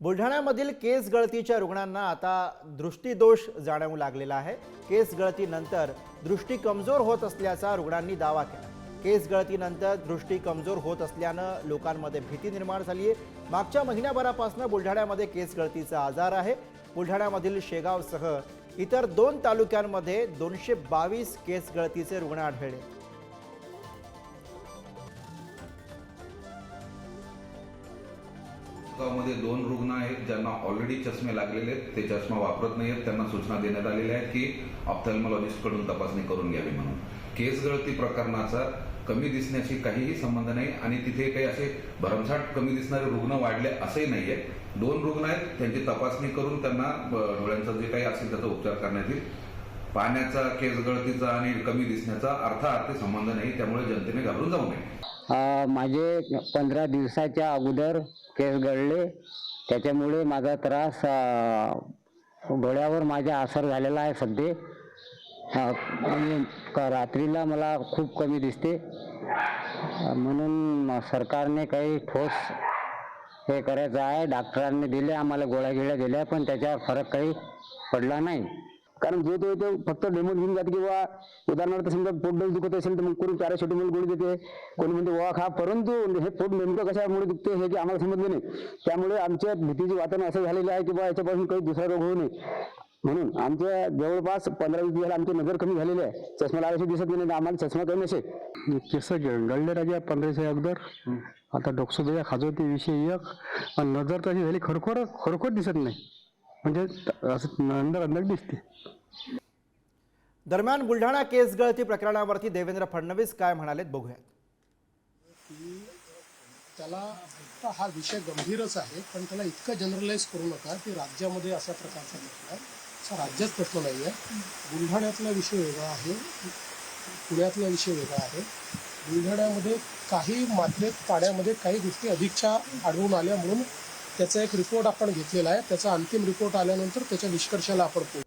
बुलढाण्यामधील केस गळतीच्या रुग्णांना आता दृष्टीदोष जाणवू लागलेला आहे। केस गळतीनंतर दृष्टी कमजोर होत असल्याचा रुग्णांनी दावा केला। केस गळतीनंतर दृष्टी कमजोर होत असल्यानं लोकांमध्ये भीती निर्माण झाली आहे। मागच्या महिन्याभरापासून बुलढाण्यामध्ये केस गळतीचा आजार आहे। बुलढाण्यामधील शेगावसह इतर 2 तालुक्यांमध्ये 222 केस गळतीचे रुग्ण आढळले। गावामध्ये 2 रुग्ण आहेत ज्यांना ऑलरेडी चष्मे लागलेले आहेत। ते चष्मा वापरत नाहीत। त्यांना सूचना देण्यात आलेल्या आहेत की ऑप्थॅल्मॉलॉजिस्ट कडून तपासणी करून घ्यावी म्हणून। केस गळती प्रकरणाचा कमी दिसण्याशी काहीही संबंध नाही आणि तिथे काही असे भरमसाठ कमी दिसणारे रुग्ण वाढले असंही नाहीये। 2 रुग्ण आहेत, त्यांची तपासणी करून त्यांना डोळ्यांचा जे काही असेल त्याचा उपचार करण्यात येईल। पाहण्याचा, केस गळतीचा आणि कमी दिसण्याचा अर्थार्थी संबंध नाही, त्यामुळे जनतेने घाबरून जाऊ नये। माझे 15 दिवसाच्या अगोदर केस गळले, त्याच्यामुळे माझा त्रास डोळ्यावर माझ्या असर झालेला आहे। सध्या रात्रीला मला खूप कमी दिसते, म्हणून सरकारने काही ठोस हे करायचं आहे। डॉक्टरांनी दिले, आम्हाला गोळ्या दिल्या, पण त्याच्यावर फरक काही पडला नाही। कारण जो तो फक्त डेमो घेऊन जाते किंवा उदाहरणार्थ समजा पोट दुखत असेल तर मग करून पॅरासिटामॉल गोळी देते, कोणी म्हणते वा खा, परंतु हे पोट नेमकं कशामुळे दुखते हे की आम्हाला समजले नाही। त्यामुळे आमच्या भीतीचे वातावरण असं झालेलं आहे की बा याच्यापासून काही दुसरा रोग होऊ नये, म्हणून आमच्या जवळपास 15-20 दिवस आमची नजर कमी झालेली आहे। चष्मा लावायचे दिसत नाही, आम्हाला चष्मा कमी नसेल। केस गळले राजा 15 दिवसा अगोदर, आता डोकसुद्धा खाजवते विषय एक, आणि नजर तशी झाली खरोखर दिसत नाही, म्हणजे असं अंदर दिसते। दरम्यान बुलढाणा केस गळती प्रकरणावरती देवेंद्र फडणवीस काय म्हणालेत बघूयात। त्याला हा विषय गंभीरच आहे, पण त्याला इतकं जनरलाइज करू नका की राज्यामध्ये अशा प्रकारचा प्रश्न आहे। असा राज्यात प्रश्न नाही आहे। बुलढाण्यातला विषय वेगळा आहे, पुण्यातला विषय वेगळा आहे। बुलढाण्यामध्ये काही मात्रेत पाण्यामध्ये काही गोष्टी अधिकच्या आढळून आल्या, म्हणून त्याचा एक रिपोर्ट आपण घेतलेला आहे। त्याचा अंतिम रिपोर्ट आल्यानंतर त्याच्या निष्कर्षाला आपण पोहोचू।